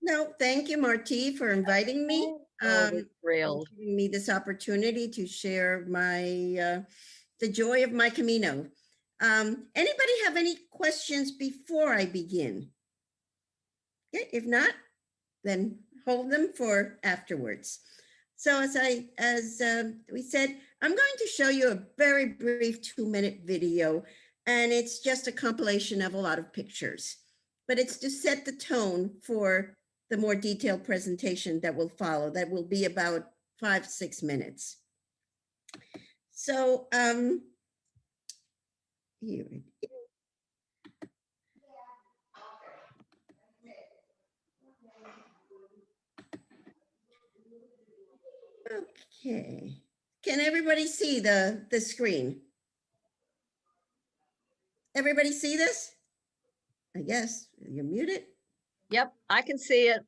No, thank you, Marti, for inviting me. Oh, we're And thrilled. giving me this opportunity to share the joy of my Camino. Anybody have any questions before I begin? Okay, if not, then hold them for afterwards. So as we said, I'm going to show you a very brief 2-minute video, and it's just a compilation of a lot of pictures, but it's to set the tone for the more detailed presentation that will follow. That will be about 5-6 minutes. So here it is. Okay. Can everybody see the screen? Everybody see this? I guess you're muted. Yep, I can see it.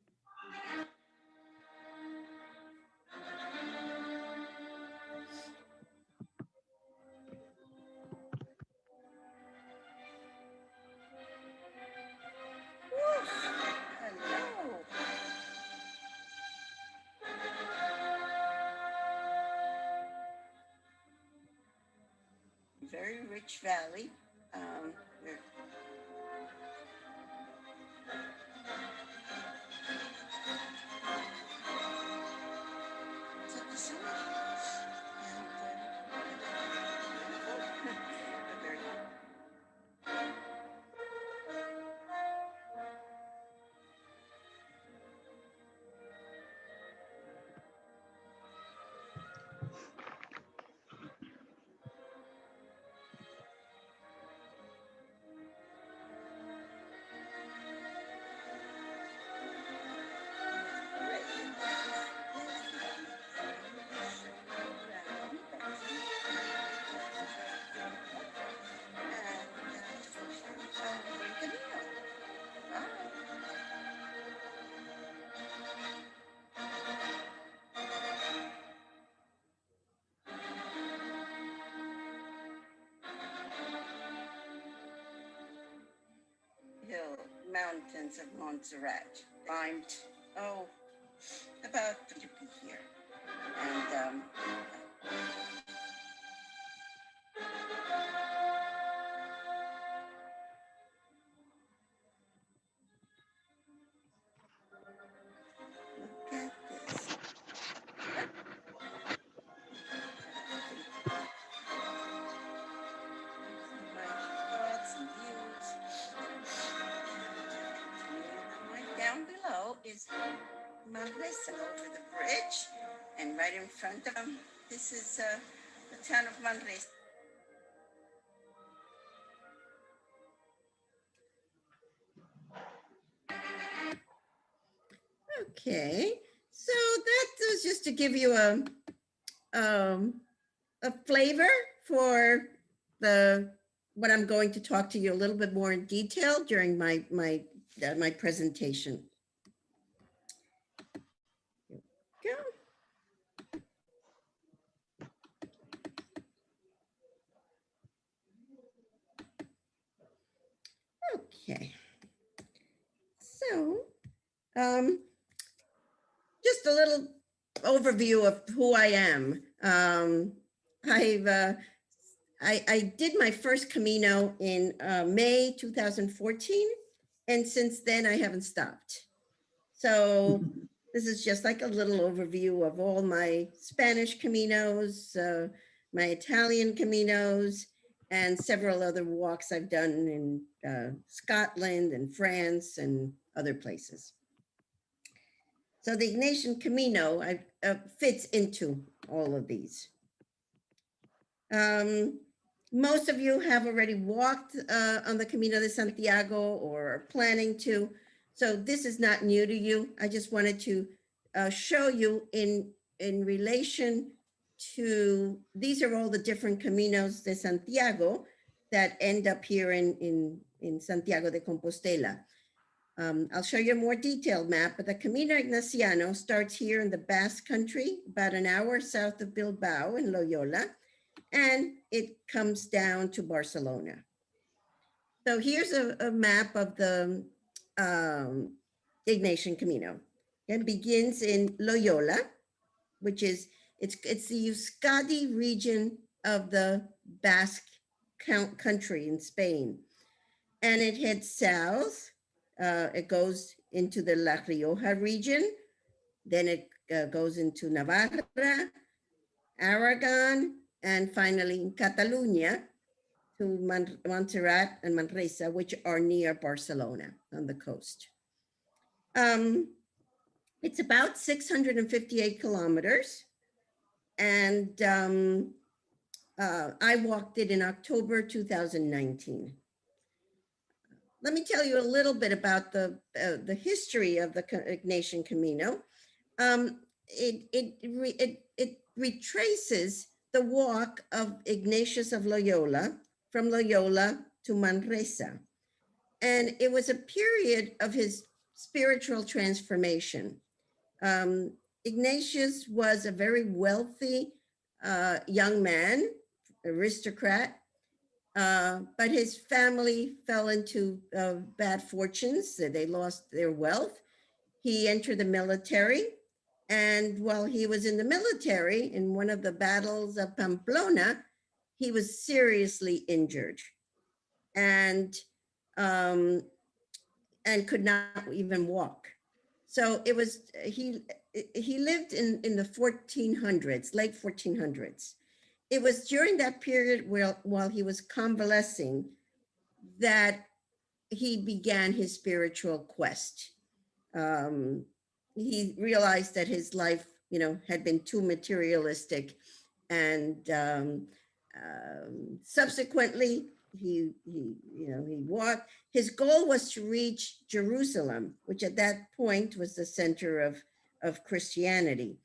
Hello. Very rich valley. We're hill mountains of Montserrat. Climbed, about to be here. And look at this. My thoughts and views. Right down below is Manresa over the bridge, and right in front of them, this is the town of Manresa. Okay, so that was just to give you a flavor for what I'm going to talk to you a little bit more in detail during my presentation. Here we go. Okay, so just a little overview of who I am. I did my first Camino in May 2014, and since then I haven't stopped. So this is just like a little overview of all my Spanish Caminos, my Italian Caminos, and several other walks I've done in Scotland and France and other places. So the Ignatian Camino fits into all of these. Most of you have already walked on the Camino de Santiago or are planning to. So this is not new to you. I just wanted to show you in relation to, these are all the different Caminos de Santiago that end up here in Santiago de Compostela. I'll show you a more detailed map, but the Camino Ignaciano starts here in the Basque Country, about an hour south of Bilbao in Loyola, and it comes down to Barcelona. So here's a map of the Ignatian Camino. It begins in Loyola, which is, it's the Euskadi region of the Basque country in Spain. And it heads south. It goes into the La Rioja region. Then it goes into Navarra, Aragon, and finally in Catalonia to Montserrat and Manresa, which are near Barcelona on the coast. It's about 658 kilometers. And I walked it in October 2019. Let me tell you a little bit about the history of the Ignatian Camino. It retraces the walk of Ignatius of Loyola from Loyola to Manresa. And it was a period of his spiritual transformation. Ignatius was a very wealthy young man, aristocrat, but his family fell into bad fortunes. They lost their wealth. He entered the military. And while he was in the military, in one of the battles of Pamplona, he was seriously injured and could not even walk. So it was, he lived in the 1400s, late 1400s. It was during that period while he was convalescing that he began his spiritual quest. He realized that his life, had been too materialistic, and subsequently he walked. His goal was to reach Jerusalem, which at that point was the center of Christianity.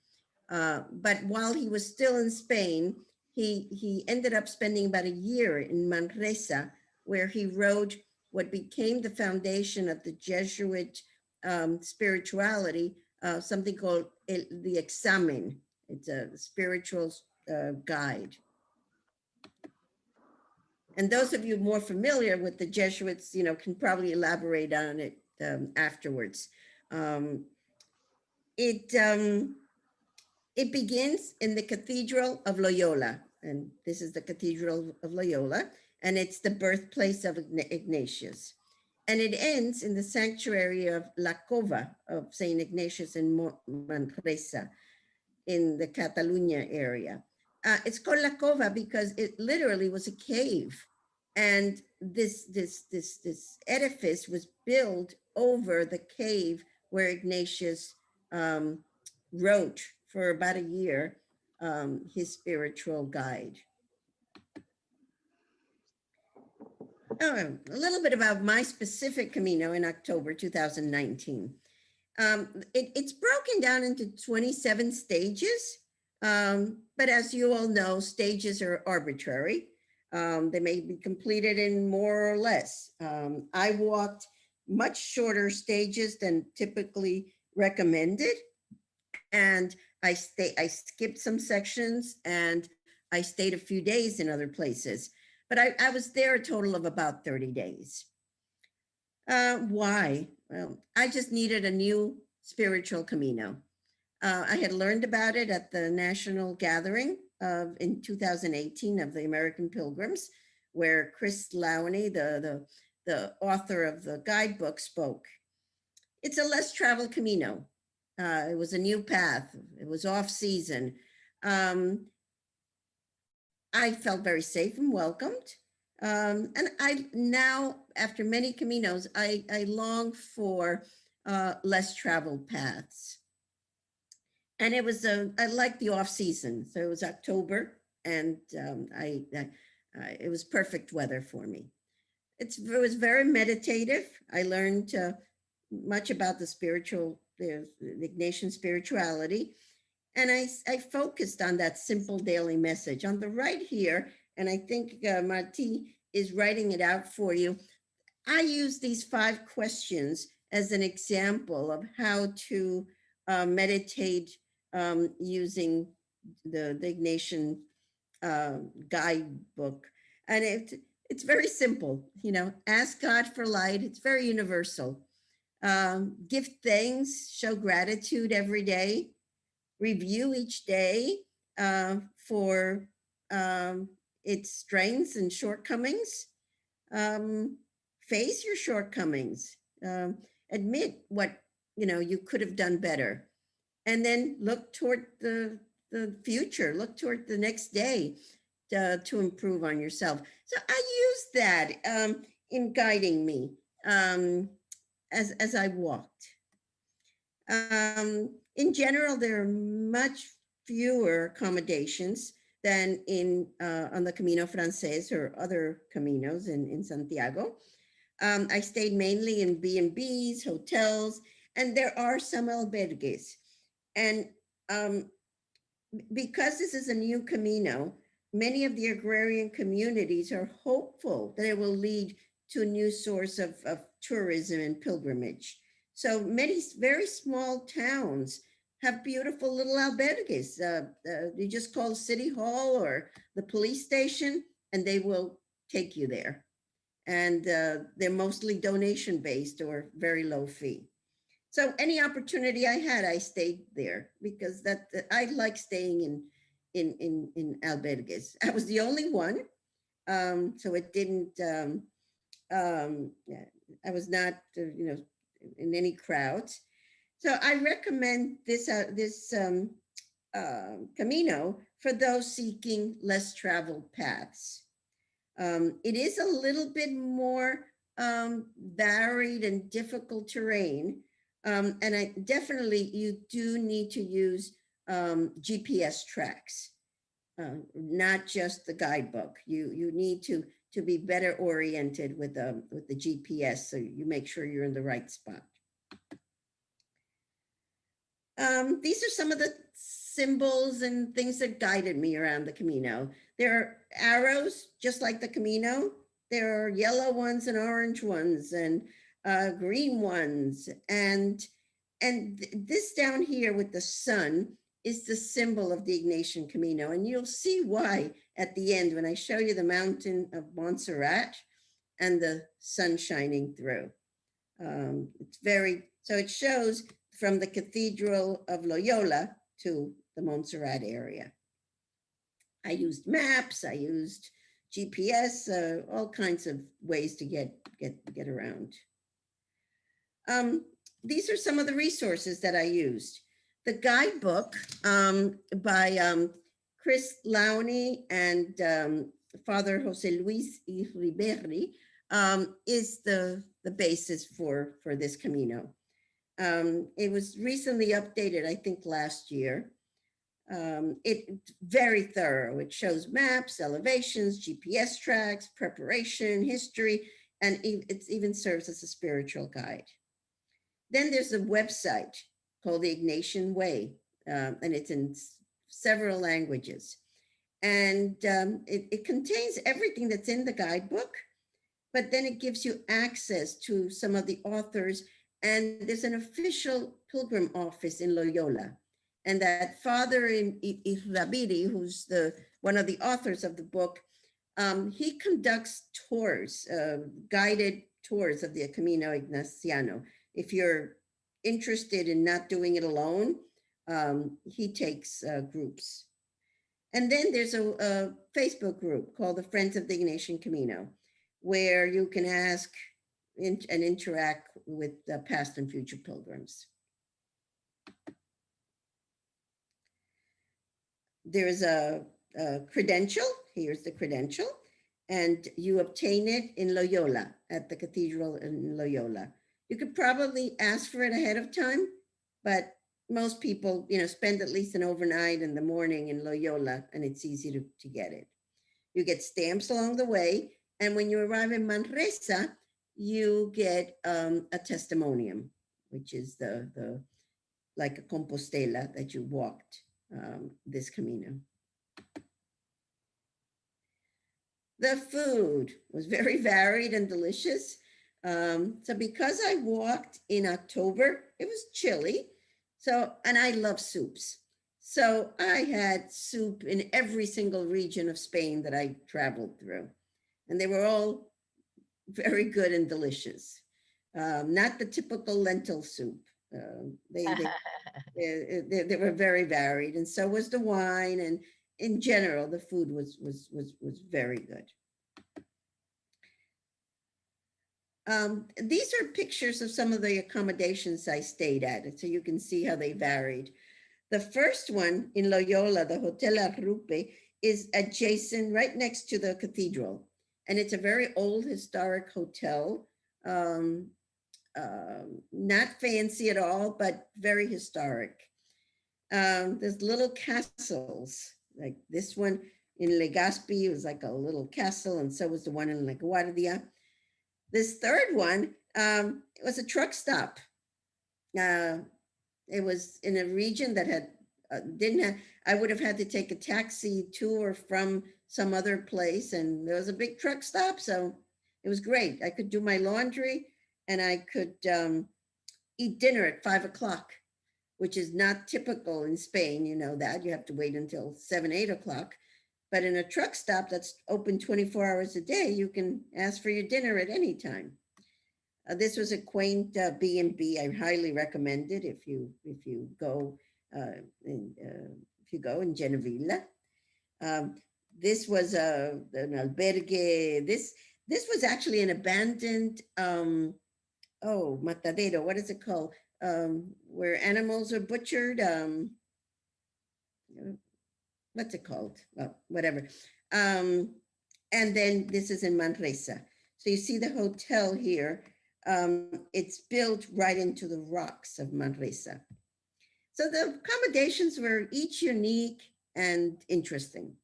But while he was still in Spain, he ended up spending about a year in Manresa, where he wrote what became the foundation of the Jesuit spirituality, something called the Examen. It's a spiritual guide. And those of you more familiar with the Jesuits, can probably elaborate on it afterwards. It begins in the Cathedral of Loyola, and this is the Cathedral of Loyola, and it's the birthplace of Ignatius. And it ends in the sanctuary of La Cova of St. Ignatius in Manresa in the Catalunya area. It's called La Cova because it literally was a cave. And this edifice was built over the cave where Ignatius wrote for about a year his spiritual guide. A little bit about my specific Camino in October 2019. It's broken down into 27 stages, but as you all know, stages are arbitrary. They may be completed in more or less. I walked much shorter stages than typically recommended, and I skipped some sections, and I stayed a few days in other places. But I was there a total of about 30 days. Why? Well, I just needed a new spiritual Camino. I had learned about it at the national gathering in 2018 of the American Pilgrims, where Chris Lowney, the author of the guidebook, spoke. It's a less traveled Camino. It was a new path. It was off season. I felt very safe and welcomed. And I now, after many Caminos, I long for less traveled paths. And it was, I liked the off season. So it was October, and it was perfect weather for me. It was very meditative. I learned much about the Ignatian spirituality. And I focused on that simple daily message. On the right here, and I think Marti is writing it out for you, I use these 5 questions as an example of how to meditate using the Ignatian guidebook. And it's very simple, ask God for light. It's very universal. Give thanks, show gratitude every day, review each day for its strengths and shortcomings. Face your shortcomings. Admit what you could have done better, and then look toward the future. Look toward the next day to improve on yourself. So I use that in guiding me as I walked. In general, there are much fewer accommodations than on the Camino Frances or other caminos in Santiago. I stayed mainly in B&Bs, hotels, and there are some albergues. And because this is a new Camino, many of the agrarian communities are hopeful that it will lead to a new source of tourism and pilgrimage. So many very small towns have beautiful little albergues. You just call City Hall or the police station, and they will take you there. And they're mostly donation based or very low fee. So any opportunity I had, I stayed there because I like staying in albergues. I was the only one, so it didn't. I was not, in any crowds. So I recommend this Camino for those seeking less traveled paths. It is a little bit more varied and difficult terrain. And definitely you do need to use GPS tracks, not just the guidebook. You need to be better oriented with the GPS, so you make sure you're in the right spot. These are some of the symbols and things that guided me around the Camino. There are arrows, just like the Camino. There are yellow ones and orange ones and green ones. And this down here with the sun is the symbol of the Ignatian Camino. And you'll see why at the end when I show you the mountain of Montserrat and the sun shining through. So it shows from the Cathedral of Loyola to the Montserrat area. I used maps, I used GPS, all kinds of ways to get around. These are some of the resources that I used. The guidebook by Chris Lowney and Father Jose Luis Iriberri is the basis for this Camino. It was recently updated, I think last year. It's very thorough. It shows maps, elevations, GPS tracks, preparation, history, and it even serves as a spiritual guide. Then there's a website called the Ignatian Way, and it's in several languages. And it contains everything that's in the guidebook, but then it gives you access to some of the authors. And there's an official pilgrim office in Loyola. And that Father Iriberri, who's one of the authors of the book, he conducts tours, guided tours of the Camino Ignaciano. If you're interested in not doing it alone, he takes groups. And then there's a Facebook group called the Friends of the Ignatian Camino, where you can ask and interact with past and future pilgrims. There's a credential. Here's the credential. And you obtain it in Loyola, at the cathedral in Loyola. You could probably ask for it ahead of time, but most people, spend at least an overnight in the morning in Loyola, and it's easy to get it. You get stamps along the way, and when you arrive in Manresa, you get a testimonium, which is like a compostela that you walked this Camino. The food was very varied and delicious. So because I walked in October, it was chilly. And I love soups. So I had soup in every single region of Spain that I traveled through. And they were all very good and delicious. not the typical lentil soup. They were very varied, and so was the wine, and in general, the food was very good. These are pictures of some of the accommodations I stayed at, so you can see how they varied. The first one in Loyola, the Hotel Arrupe, is adjacent right next to the cathedral. And it's a very old historic hotel. Um, Not fancy at all, but very historic. There's little castles, like this one in Legazpi was like a little castle, and so was the one in La Guardia. This third one it was a truck stop. Uh, it was in a region that had didn't have. I would have had to take a taxi to or from some other place, and there was a big truck stop, so it was great. I could do my laundry, and I could eat dinner at 5 o'clock, which is not typical in Spain. You know that you have to wait until 7, 8 o'clock. But in a truck stop that's open 24 hours a day, you can ask for your dinner at any time. This was a quaint B&B. I highly recommend it if you go if you go in Genevilla. Um, this was an albergue. This was actually an abandoned matadero. What is it called? Where animals are butchered. What's it called? Well, whatever. And then this is in Manresa. So you see the hotel here. It's built right into the rocks of Manresa. So the accommodations were each unique and interesting.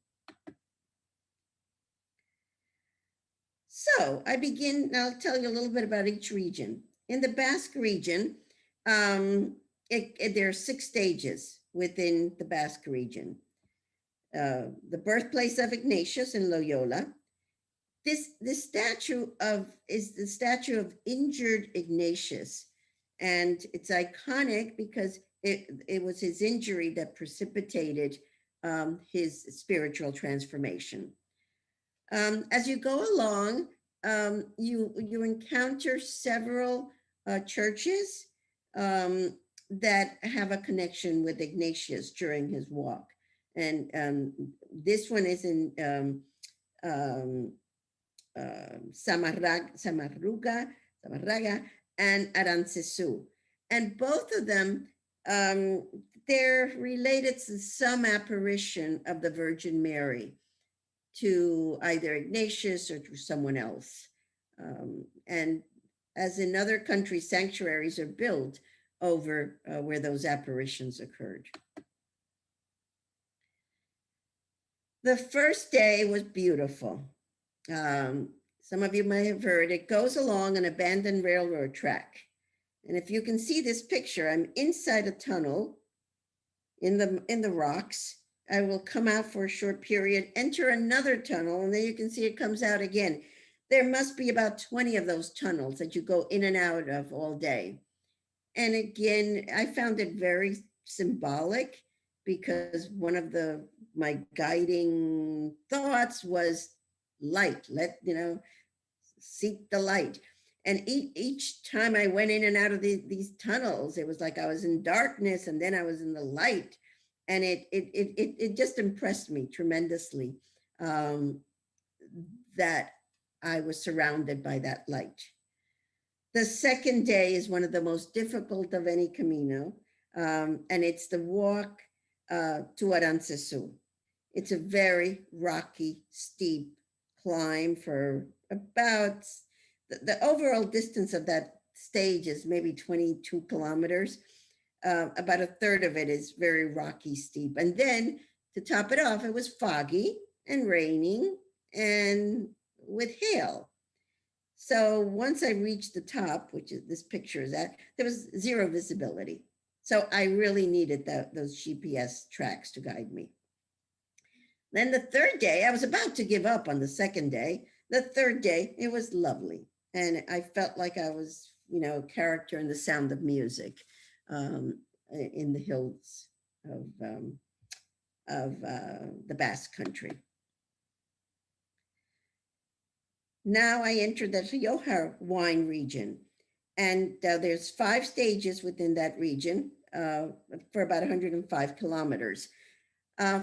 So I'll tell you a little bit about each region. In the Basque region, there are 6 stages within the Basque region. The birthplace of Ignatius in Loyola. This statue is the statue of injured Ignatius, and it's iconic because it was his injury that precipitated his spiritual transformation. As you go along, you encounter several churches that have a connection with Ignatius during his walk, and this one is in Samarraga and Arancesu. And both of them, they're related to some apparition of the Virgin Mary to either Ignatius or to someone else. And as in other countries, sanctuaries are built over where those apparitions occurred. The first day was beautiful. Some of you may have heard, it goes along an abandoned railroad track. And if you can see this picture, I'm inside a tunnel in the rocks. I will come out for a short period, enter another tunnel, and then you can see it comes out again. There must be about 20 of those tunnels that you go in and out of all day. And again, I found it very symbolic because one of my guiding thoughts was light. Seek the light. And each time I went in and out of these tunnels, it was like I was in darkness and then I was in the light. And it just impressed me tremendously that I was surrounded by that light. The second day is one of the most difficult of any Camino, and it's the walk to Arancesu. It's a very rocky, steep climb for about, the overall distance of that stage is maybe 22 kilometers. About a third of it is very rocky, steep. And then to top it off, it was foggy and raining and with hail. So once I reached the top, which is this picture is at, there was zero visibility. So I really needed those GPS tracks to guide me. Then the third day, I was about to give up on the second day. The third day, it was lovely. And I felt like I was, a character in The Sound of Music in the hills of the Basque Country. Now I entered the Rioja wine region. And there's 5 stages within that region for about 105 kilometers.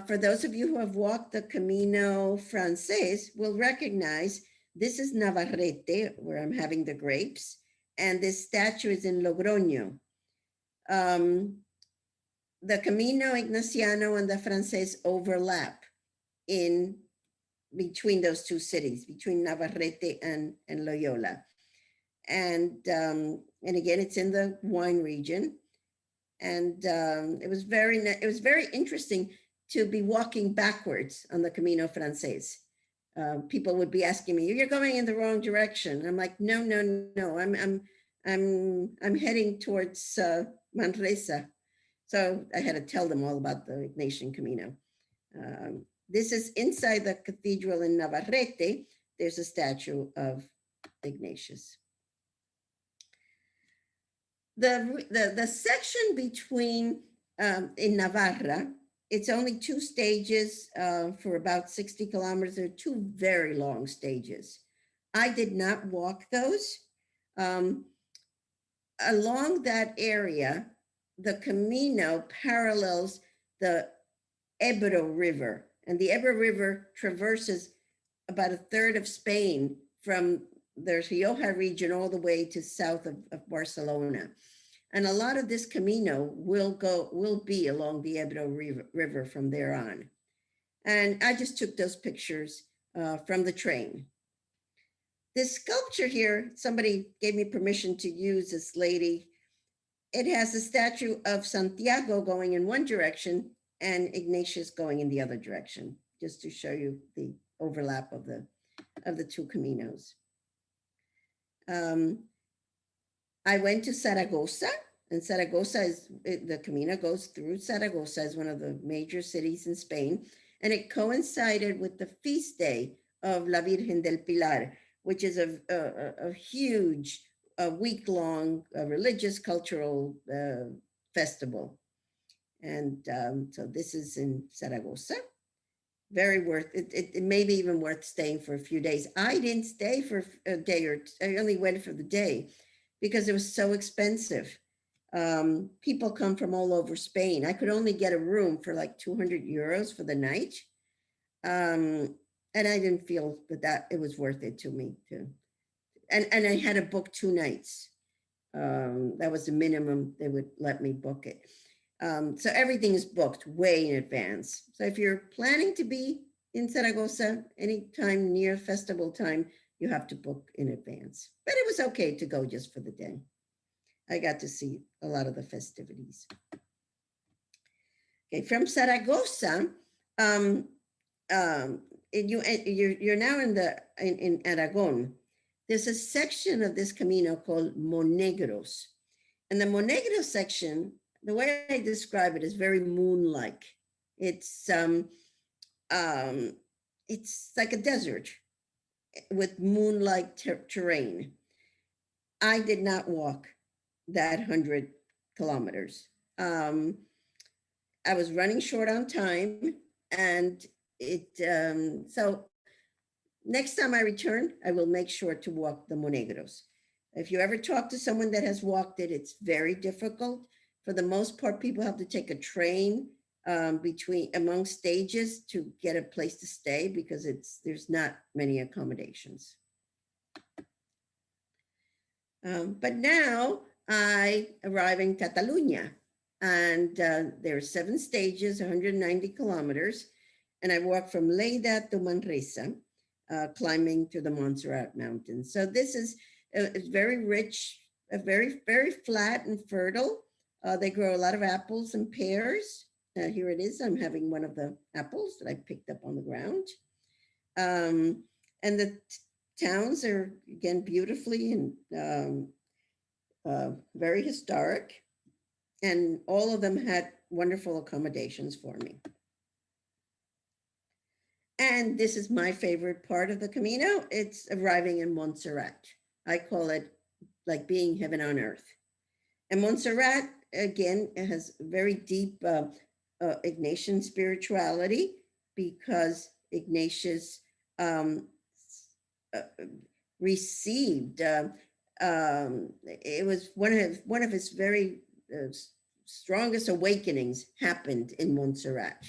For those of you who have walked the Camino Frances will recognize this is Navarrete, where I'm having the grapes, and this statue is in Logroño. The Camino Ignaciano and the Frances overlap in between those two cities, between Navarrete and Loyola. And again, it's in the wine region. And it was very interesting to be walking backwards on the Camino Frances. People would be asking me, "You're going in the wrong direction." I'm like, "No, no, no. I'm heading towards Manresa." So I had to tell them all about the Ignatian Camino. This is inside the cathedral in Navarrete. There's a statue of Ignatius. The section between in Navarra, it's only 2 stages for about 60 kilometers. They're 2 very long stages. I did not walk those. Along that area, the Camino parallels the Ebro River, and the Ebro River traverses about 1/3 of Spain from the Rioja region all the way to south of Barcelona. And a lot of this Camino will be along the Ebro River from there on. And I just took those pictures from the train. This sculpture here, somebody gave me permission to use this lady. It has a statue of Santiago going in one direction and Ignatius going in the other direction, just to show you the overlap of the 2 Caminos. I went to Zaragoza, and Zaragoza the Camino goes through Zaragoza, is one of the major cities in Spain, and it coincided with the feast day of La Virgen del Pilar, which is a huge, week-long religious cultural festival. And so this is in Zaragoza. Very worth it. It may be even worth staying for a few days. I didn't stay for a day, or I only went for the day because it was so expensive. People come from all over Spain. I could only get a room for like 200 euros for the night. And I didn't feel that it was worth it to me too. And I had to book 2 nights. That was the minimum they would let me book it. So everything is booked way in advance. So if you're planning to be in Zaragoza anytime near festival time, you have to book in advance. But it was okay to go just for the day. I got to see a lot of the festivities. Okay, from Zaragoza, you're now in Aragon. There's a section of this Camino called Monegros. And the Monegros section, the way I describe it, is very moon-like. It's like a desert with moon-like terrain. I did not walk that 100 kilometers. I was running short on time, and so next time I return, I will make sure to walk the Monegros. If you ever talk to someone that has walked it, it's very difficult. For the most part, people have to take a train among stages to get a place to stay because there's not many accommodations. But now I arrive in Catalunya, and there are 7 stages, 190 kilometers, and I walk from Lleida to Manresa, climbing to the Montserrat Mountains. So this is very rich, very, very flat and fertile. They grow a lot of apples and pears. Here it is. I'm having one of the apples that I picked up on the ground. And the towns are, again, beautifully and very historic. And all of them had wonderful accommodations for me. And this is my favorite part of the Camino. It's arriving in Montserrat. I call it like being heaven on earth. And Montserrat, again, it has very deep Ignatian spirituality because Ignatius received it was one of his very strongest awakenings happened in Montserrat.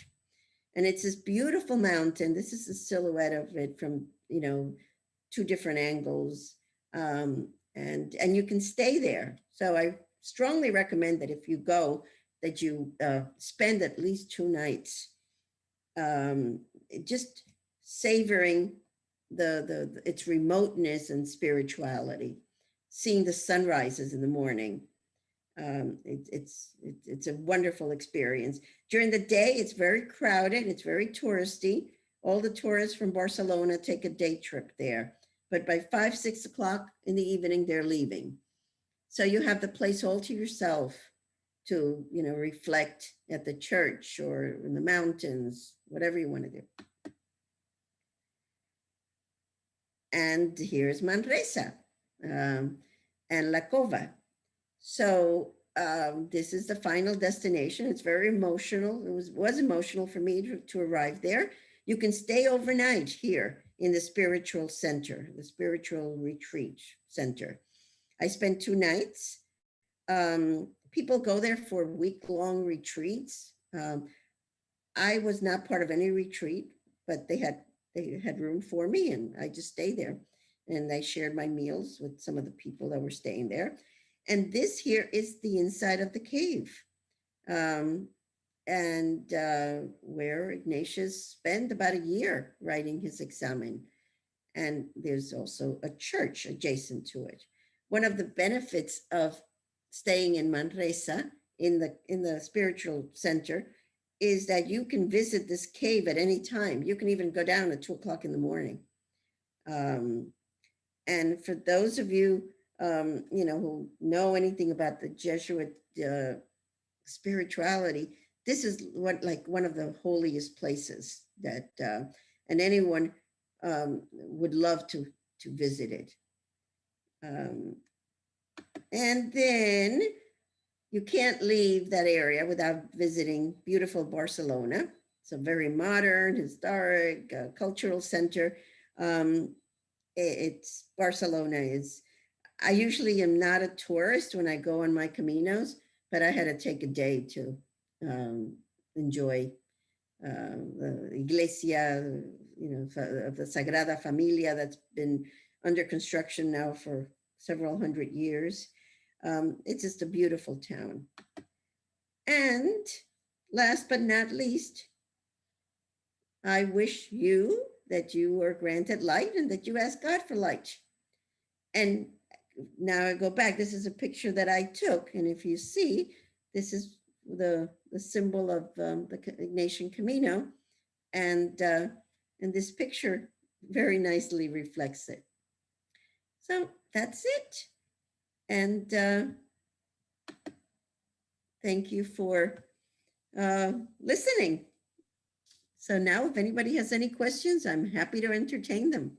And it's this beautiful mountain. This is a silhouette of it from, you know, two different angles. And you can stay there. So I strongly recommend that if you go, that you spend at least 2 nights just savoring its remoteness and spirituality, seeing the sunrises in the morning. It's a wonderful experience. During the day, it's very crowded. It's very touristy. All the tourists from Barcelona take a day trip there. But by 5, 6 o'clock in the evening, they're leaving. So you have the place all to yourself to, you know, reflect at the church or in the mountains, whatever you want to do. And here's Manresa and La Cova. So this is the final destination. It's very emotional. It was emotional for me to arrive there. You can stay overnight here in the spiritual center, the spiritual retreat center. I spent 2 nights. People go there for week-long retreats. I was not part of any retreat, but they had room for me, and I just stayed there. And I shared my meals with some of the people that were staying there. And this here is the inside of the cave, where Ignatius spent about a year writing his examen. And there's also a church adjacent to it. One of the benefits of staying in Manresa, in the spiritual center, is that you can visit this cave at any time. You can even go down at 2 o'clock in the morning. And for those of you, you know, who know anything about the Jesuit spirituality, this is one of the holiest places that, and anyone would love to visit it. And then you can't leave that area without visiting beautiful Barcelona. It's a very modern, historic, cultural center. Barcelona is, I usually am not a tourist when I go on my Caminos, but I had to take a day to enjoy the Iglesia, you know, of the Sagrada Familia that's been under construction now for several hundred years. It's just a beautiful town. And last but not least, I wish you that you were granted light and that you ask God for light. And now I go back. This is a picture that I took. And if you see, this is the symbol of the Ignatian Camino. And this picture very nicely reflects it. So that's it. And thank you for listening. So now if anybody has any questions, I'm happy to entertain them.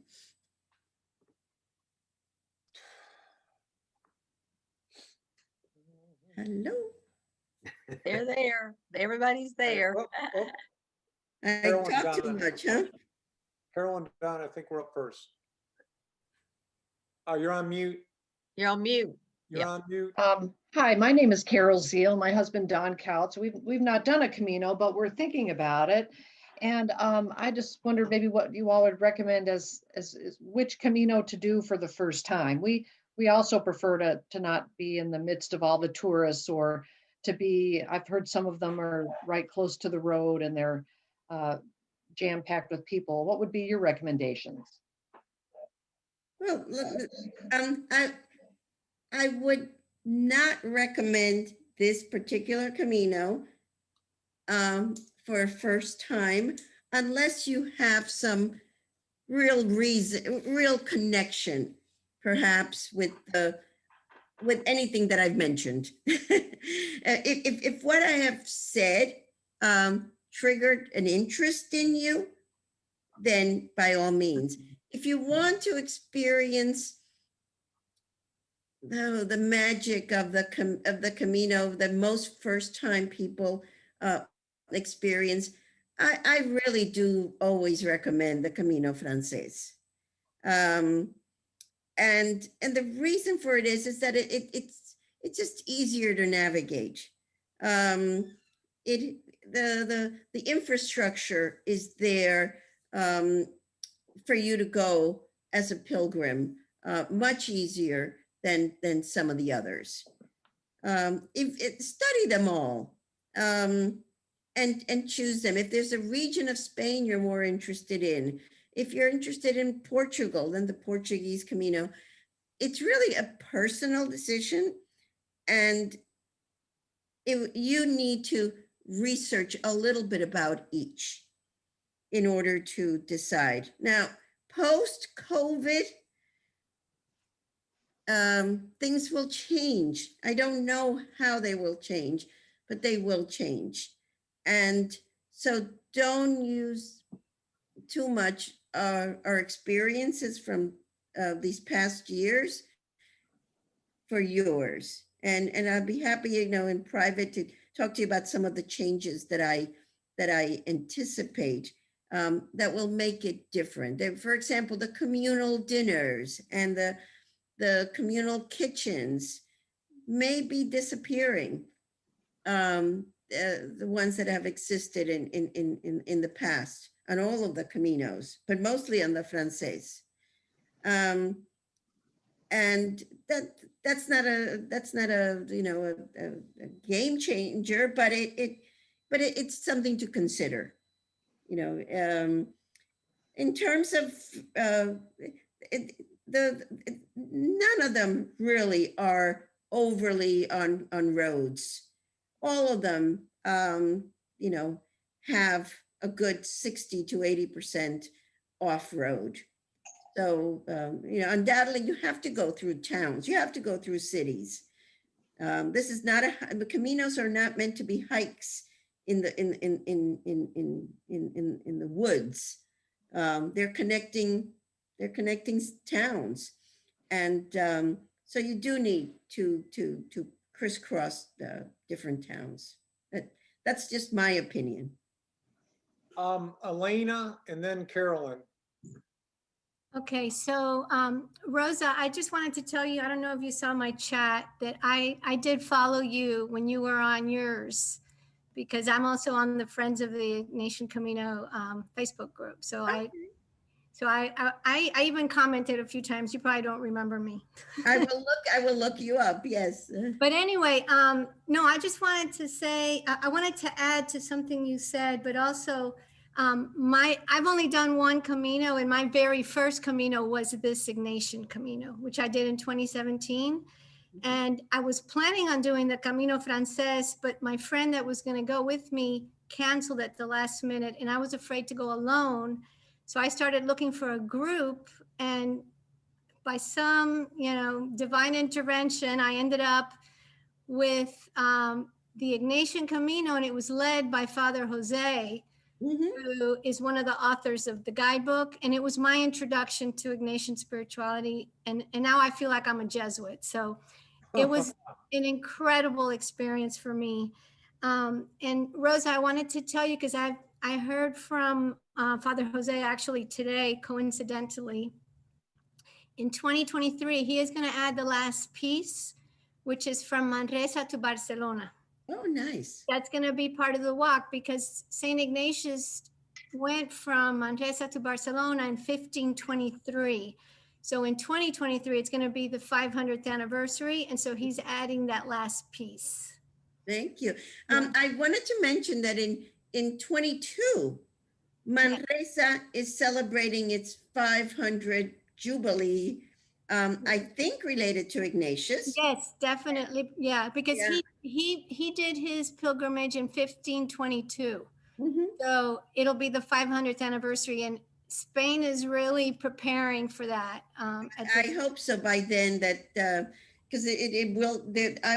Hello. They're there. Everybody's there. I Carol and talk too John. much, huh? Carol and Don, I think we're up first. Oh, you're on mute. You're on mute. You're Yeah. on mute. Hi, my name is Carol Zeal. My husband Don Couts. We've not done a Camino, but we're thinking about it. And I just wondered maybe what you all would recommend as which Camino to do for the first time. We also prefer to not be in the midst of all the tourists, or to be. I've heard some of them are right close to the road and they're jam-packed with people. What would be your recommendations? Well, I would not recommend this particular Camino for a first time, unless you have some real reason, real connection, perhaps with anything that I've mentioned. If what I have said triggered an interest in you, then by all means. If you want to experience the magic of the Camino, the most first-time people experience, I really do always recommend the Camino Frances. And the reason for it is that it's just easier to navigate. It the infrastructure is there for you to go as a pilgrim, much easier than some of the others. Study them all, and choose them. If there's a region of Spain you're more interested in, if you're interested in Portugal, then the Portuguese Camino. It's really a personal decision, and you need to research a little bit about each in order to decide. Now, post-COVID, things will change. I don't know how they will change, but they will change. And so don't use too much our experiences from these past years for yours. And I'd be happy, in private to talk to you about some of the changes that I anticipate that will make it different. For example, the communal dinners and the communal kitchens may be disappearing. The ones that have existed in the past on all of the Caminos, but mostly on the Frances. And that's not a game changer, but it's something to consider. In terms of none of them really are overly on roads. All of them, have a good 60 to 80% off-road. So, undoubtedly you have to go through towns, you have to go through cities. This is not the Caminos are not meant to be hikes in the woods. They're connecting towns. And so you do need to crisscross the different towns. That's just my opinion. Elena and then Carolyn. Okay, so Rosa, I just wanted to tell you, I don't know if you saw my chat, that I did follow you when you were on yours, because I'm also on the Friends of the Nation Camino Facebook group. So I even commented a few times. You probably don't remember me. I will look you up. Yes. But anyway, no, I just wanted to say, I wanted to add to something you said, but also I've only done one Camino, and my very first Camino was this Ignatian Camino, which I did in 2017. And I was planning on doing the Camino Frances, but my friend that was going to go with me canceled at the last minute, and I was afraid to go alone. So I started looking for a group, and by some, divine intervention, I ended up with the Ignatian Camino, and it was led by Father Jose, who is one of the authors of the guidebook. And it was my introduction to Ignatian spirituality. And now I feel like I'm a Jesuit. So it was an incredible experience for me. And Rosa, I wanted to tell you, because I heard from Father Jose actually today, coincidentally. In 2023, he is going to add the last piece, which is from Manresa to Barcelona. Oh, nice. That's going to be part of the walk, because St. Ignatius went from Manresa to Barcelona in 1523. So in 2023, it's going to be the 500th anniversary. And so he's adding that last piece. Thank you. I wanted to mention that in 22, Manresa is celebrating its 500 Jubilee, I think related to Ignatius. Yes, definitely. Yeah, because he did his pilgrimage in 1522. So it'll be the 500th anniversary, and Spain is really preparing for that. I hope so by then, that because it will.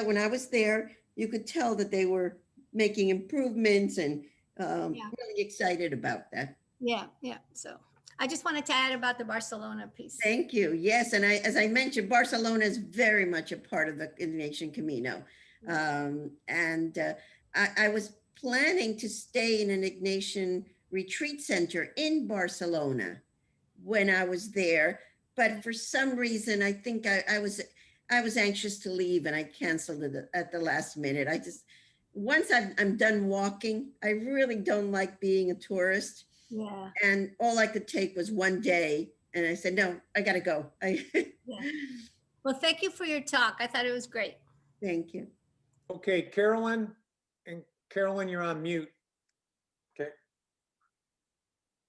When I was there, you could tell that they were making improvements, and really excited about that. Yeah. So I just wanted to add about the Barcelona piece. Thank you. Yes, and as I mentioned, Barcelona is very much a part of the Ignatian Camino, and I was planning to stay in an Ignatian retreat center in Barcelona when I was there, but for some reason, I think I was anxious to leave and I canceled it at the last minute. I just, once I'm done walking, I really don't like being a tourist. Yeah, And all I could take was one day. And I said, no, I gotta go. yeah. Well, thank you for your talk. I thought it was great. Thank you. Okay, Carolyn, and Carolyn, you're on mute. Okay,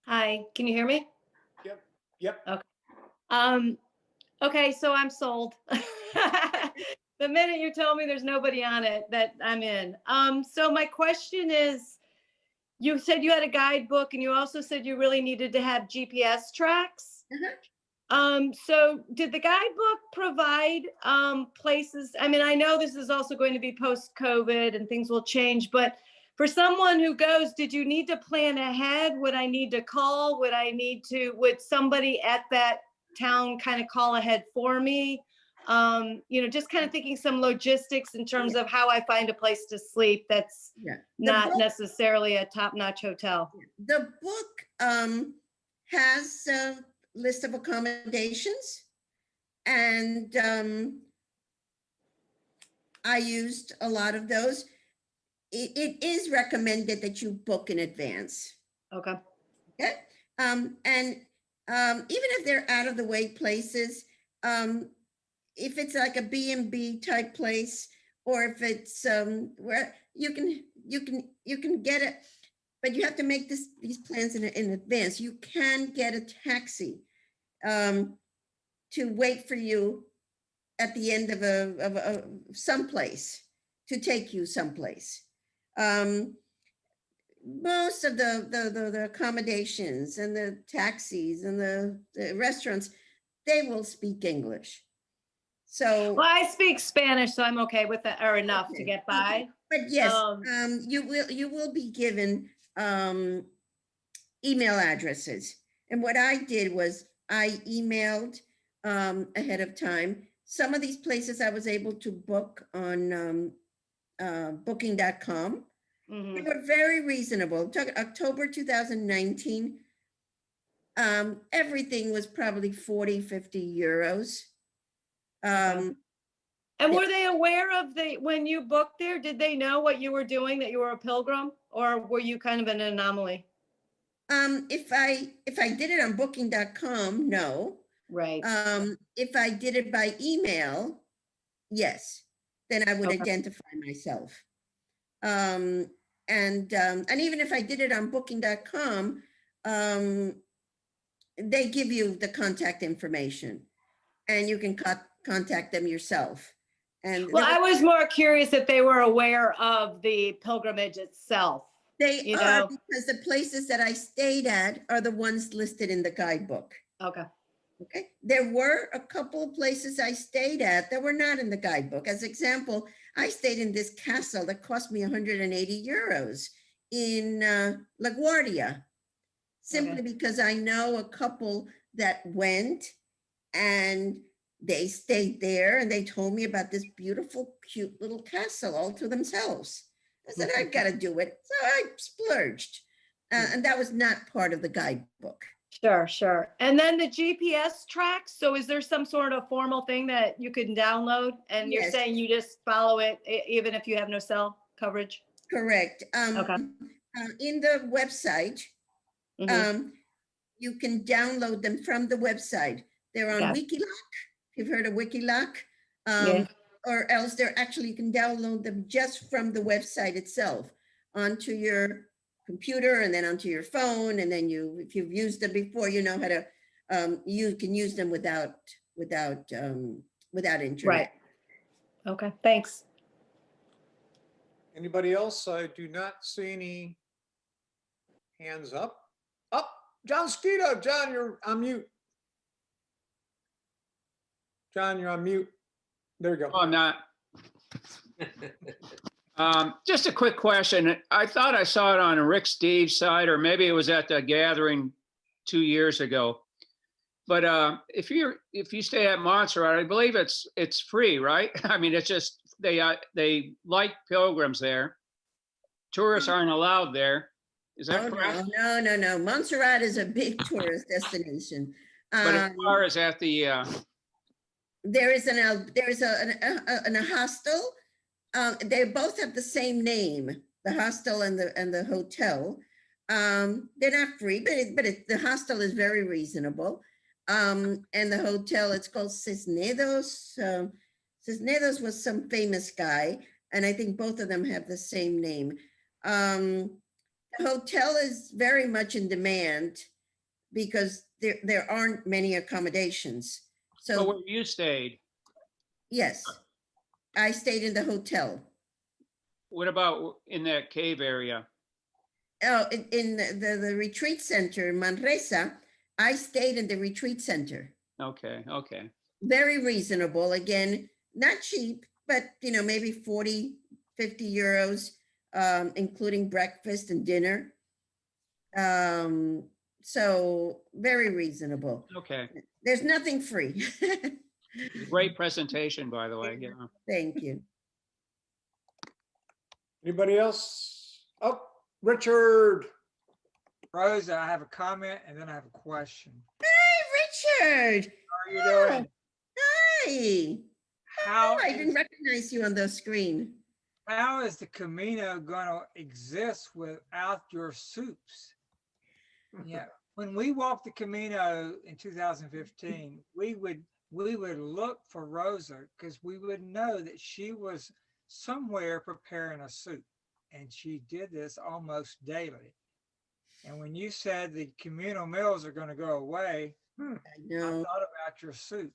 Hi, can you hear me? yep. Okay, so I'm sold. The minute you told me there's nobody on it, that I'm in. So my question is, you said you had a guidebook and you also said you really needed to have GPS tracks. So did the guidebook provide places? I mean, I know this is also going to be post-COVID and things will change, but for someone who goes, did you need to plan ahead? Would I need to call? Would somebody at that town kind of call ahead for me? Just kind of thinking some logistics in terms of how I find a place to sleep that's Yeah. not necessarily a top-notch hotel. The book has a list of accommodations, and I used a lot of those. It is recommended that you book in advance. Okay. Okay. And even if they're out of the way places, if it's like a B&B type place, or if it's where you can get it, but you have to make these plans in advance. You can get a taxi to wait for you at the end of someplace, to take you someplace. Most of the accommodations and the taxis and the restaurants, they will speak English. So, Well, I speak Spanish, so I'm okay with that, or enough to Okay, get by. okay. But yes, Um, you will be given email addresses. And what I did was I emailed ahead of time. Some of these places I was able to book on booking.com. They mhm. were very reasonable. October 2019, everything was probably 40, 50 euros. And were they aware of when you booked there, did they know what you were doing, that you were a pilgrim, or were you kind of an anomaly? If I did it on booking.com, no. Right. If I did it by email, yes, then I would Okay. identify myself. And even if I did it on booking.com, they give you the contact information and you can contact them yourself. And Well, I was more curious if they were aware of the pilgrimage itself. they you are, know. because the places that I stayed at are the ones listed in the guidebook. Okay. Okay. There were a couple of places I stayed at that were not in the guidebook. As example, I stayed in this castle that cost me 180 euros in LaGuardia, simply because I know a couple that went and they stayed there and they told me about this beautiful, cute little castle all to themselves. I said, I've got to do it. So I splurged. And that was not part of the guidebook. Sure. And then the GPS tracks. So is there some sort of formal thing that you can download? And you're Yes. saying you just follow it even if you have no cell coverage? Correct. Okay. In the website, Mhm. you can download them from the website. They're on Got Wikiloc. You've heard of Wikiloc? Yeah. Or else they're actually, you can download them just from the website itself onto your computer and then onto your phone. And then if you've used them before, you know how to, you can use them without internet. Right. Okay, thanks. Anybody else? I do not see any hands up. Up, John Skeeto. John, you're on mute. John, you're on mute. There you Oh, go. I'm not. Just a quick question. I thought I saw it on Rick Steve's side, or maybe it was at the gathering 2 years ago. But if you stay at Montserrat, I believe it's free, right? I mean, it's just they like pilgrims there. Tourists aren't allowed there. Is that correct? No. Montserrat is a big tourist destination. But as Um, far as at the, There is a hostel. They both have the same name, the hostel and the hotel. They're not free, but the hostel is very reasonable. And the hotel, it's called Cisneros. Cisneros was some famous guy, and I think both of them have the same name. The hotel is very much in demand because there aren't many accommodations. but So where you stayed, yes, I stayed in the hotel. what about in that cave area? Oh, in the retreat center in Manresa, I stayed in the retreat center. Okay, okay. Very reasonable. Again, not cheap, but maybe 40, 50 euros, including breakfast and dinner. So very reasonable. Okay. There's nothing free. Great presentation, by the way. Yeah. Thank you. Anybody else? Oh, Richard. Rosa, I have a comment and then I have a question. Hey, Richard. How are you doing? Hi. How Oh, I didn't recognize you on the screen. how is the Camino going to exist without your soups? Yeah, when we walked the Camino in 2015, we would look for Rosa because we would know that she was somewhere preparing a soup, and she did this almost daily. And when you said the communal meals are going to go away, I I know. thought about your soup.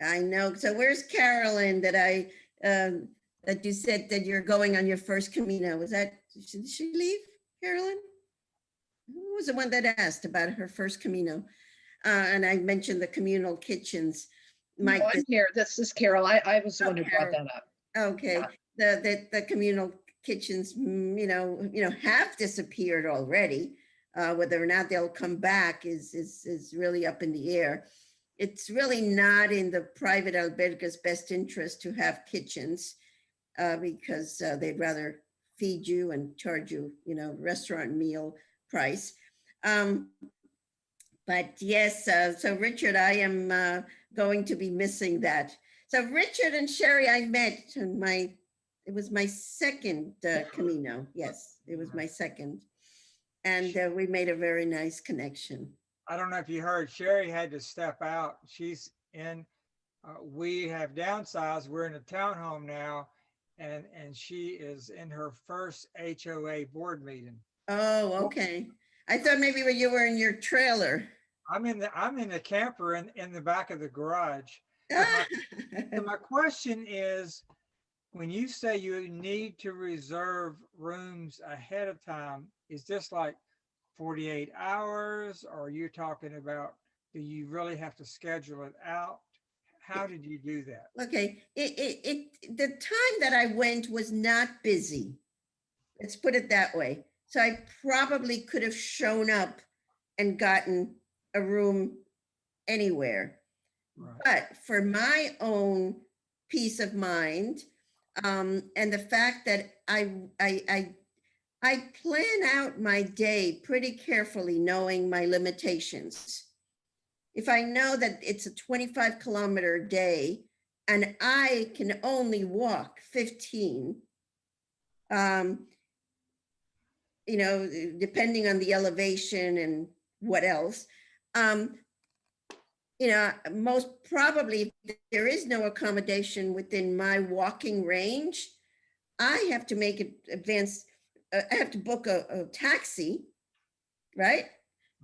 I know. So where's Carolyn that you said that you're going on your first Camino? Did she leave, Carolyn? Who was the one that asked about her first Camino? And I mentioned the communal kitchens. No, Mike, I'm here. This is Carol. I was the Oh, one who brought Carol. that up. okay, the communal kitchens, have disappeared already. Whether or not they'll come back is really up in the air. It's really not in the private alberga's best interest to have kitchens because they'd rather feed you and charge you, restaurant meal price. But yes, so Richard, I am going to be missing that. So Richard and Sherry, I met on it was my second Camino. Yes, it was my second. And we made a very nice connection. I don't know if you heard, Sherry had to step out. She's in, we have downsized. We're in a townhome now, and she is in her first HOA board meeting. Oh, okay. I thought maybe you were in your trailer. I'm in the camper in the back of the garage. So my question is, when you say you need to reserve rooms ahead of time, is this like 48 hours, or are you talking about, do you really have to schedule it out? How did you do that? Okay, the time that I went was not busy. Let's put it that way. So I probably could have shown up and gotten a room anywhere. Right. But for my own peace of mind, and the fact that I plan out my day pretty carefully, knowing my limitations. If I know that it's a 25-kilometer day and I can only walk 15, depending on the elevation and what else, most probably if there is no accommodation within my walking range, I have to make it advance. I have to book a taxi, right?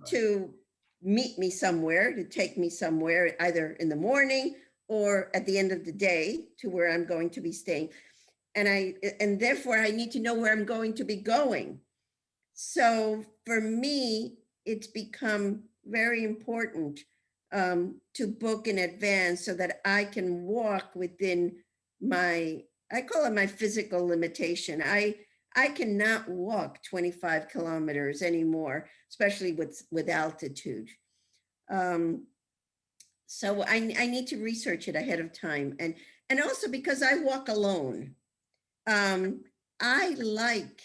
To meet me somewhere, to take me somewhere, either in the morning or at the end of the day to where I'm going to be staying. And therefore I need to know where I'm going to be going. So for me, it's become very important to book in advance so that I can walk within I call it my physical limitation. I cannot walk 25 kilometers anymore, especially with altitude. So I need to research it ahead of time. And also because I walk alone. I like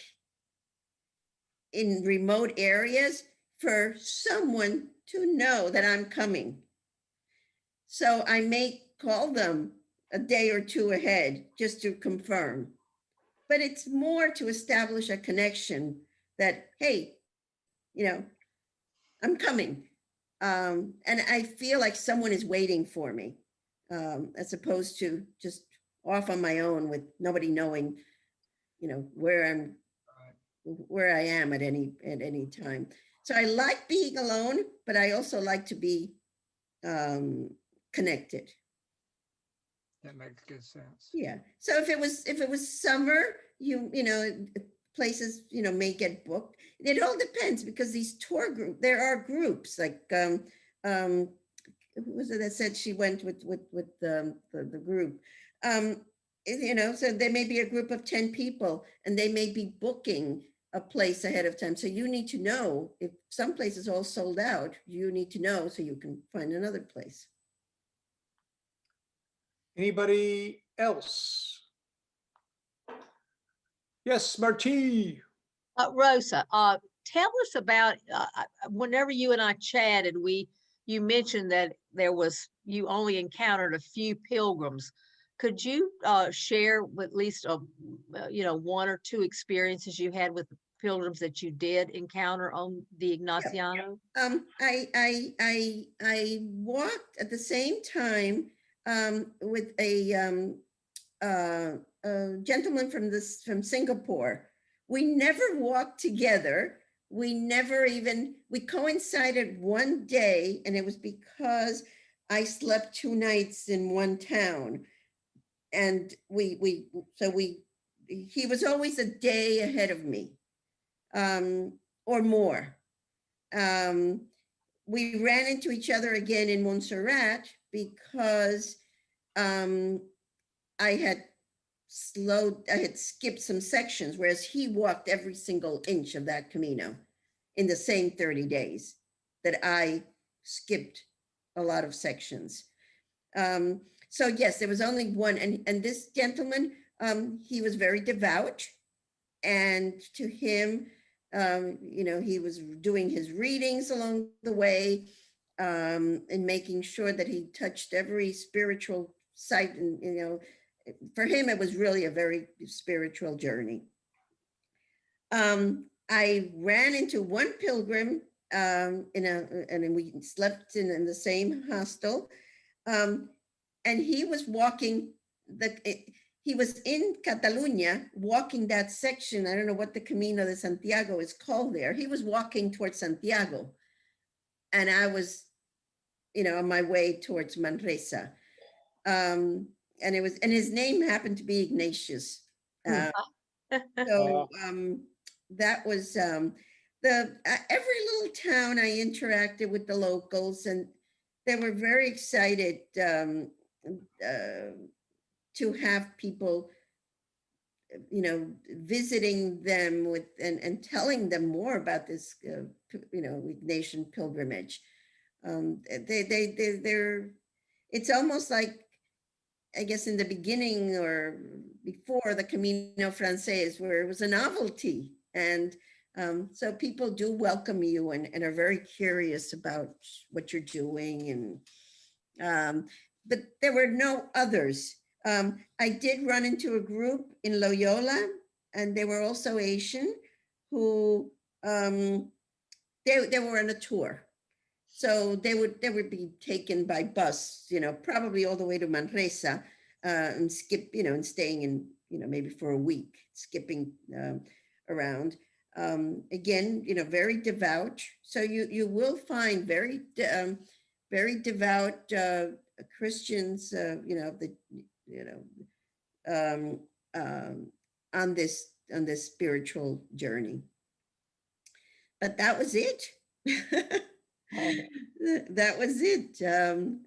in remote areas for someone to know that I'm coming. So I may call them a day or two ahead just to confirm. But it's more to establish a connection that, hey, you know, I'm coming. And I feel like someone is waiting for me, as opposed to just off on my own with nobody knowing, you know, where I am at any time. So I like being alone, but I also like to be connected. That makes good sense. Yeah. So if it was summer, you know, places, you know, may get booked. It all depends because these there are groups like who was it that said she went with the group? You know, so there may be a group of 10 people and they may be booking a place ahead of time. So you need to know if some place is all sold out, you need to know so you can find another place. Anybody else? Yes, Marty. Rosa, tell us about, whenever you and I chatted, you mentioned that you only encountered a few pilgrims. Could you share with at least one or two experiences you had with the pilgrims that you did encounter on the Ignaciano? I walked at the same time with a gentleman from Singapore. We never walked together. We coincided one day, and it was because I slept 2 nights in one town. And he was always a day ahead of me, or more. We ran into each other again in Montserrat because I had skipped some sections, whereas he walked every single inch of that Camino in the same 30 days that I skipped a lot of sections. So yes, there was only one, and this gentleman, he was very devout, and to him, you know, he was doing his readings along the way, and making sure that he touched every spiritual site, and you know, for him, it was really a very spiritual journey. I ran into one pilgrim, and we slept in the same hostel. And he was walking he was in Catalonia walking that section. I don't know what the Camino de Santiago is called there. He was walking towards Santiago. And I was, you know, on my way towards Manresa. And his name happened to be Ignatius. That was every little town I interacted with the locals, and they were very excited to have people, you know, visiting them and telling them more about this, you know, Ignatian pilgrimage. It's almost like, I guess in the beginning or before the Camino Frances, where it was a novelty. And so people do welcome you and are very curious about what you're doing. But there were no others. I did run into a group in Loyola, and they were also Asian, who they were on a tour. So they would be taken by bus, you know, probably all the way to Manresa, and and staying in, you know, maybe for a week, skipping around. Again, you know, very devout. So you will find very devout Christians, on this spiritual journey. But that was it. That was it.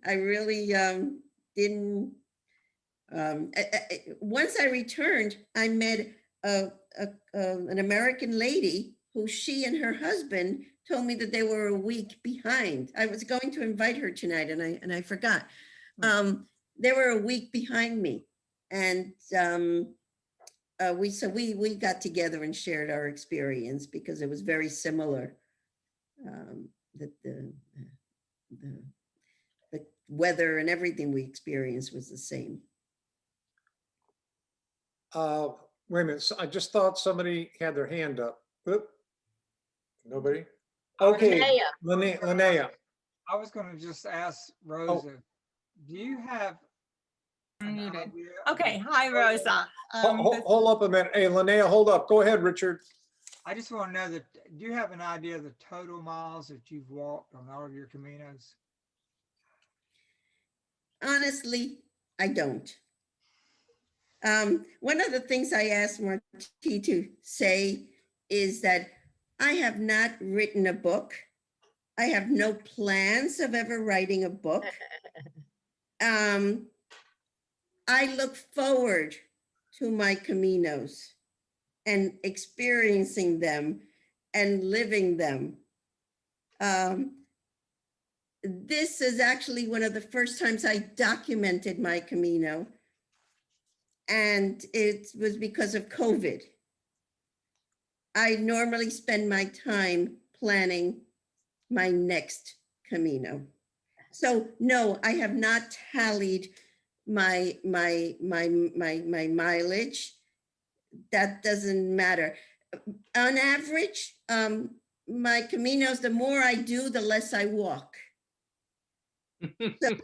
I really didn't. Once I returned, I met an American lady who she and her husband told me that they were a week behind. I was going to invite her tonight, and I forgot. They were a week behind me, and we got together and shared our experience because it was very similar. The weather and everything we experienced was the same. Wait a minute, so I just thought somebody had their hand up. Oop. Nobody? Okay, Linnea. I was gonna just ask Rosa, do you have an Muted. idea of Okay, the hi, total- Rosa. Hold up a minute. Hey, Linnea, hold up. Go ahead, Richard. I just want to know that, do you have an idea of the total miles that you've walked on all of your Caminos? Honestly, I don't. One of the things I asked Marty to say is that I have not written a book. I have no plans of ever writing a book. I look forward to my Caminos and experiencing them and living them. This is actually one of the first times I documented my Camino. And it was because of COVID. I normally spend my time planning my next Camino. So no, I have not tallied my mileage. That doesn't matter. On average, my Caminos, the more I do, the less I walk. So,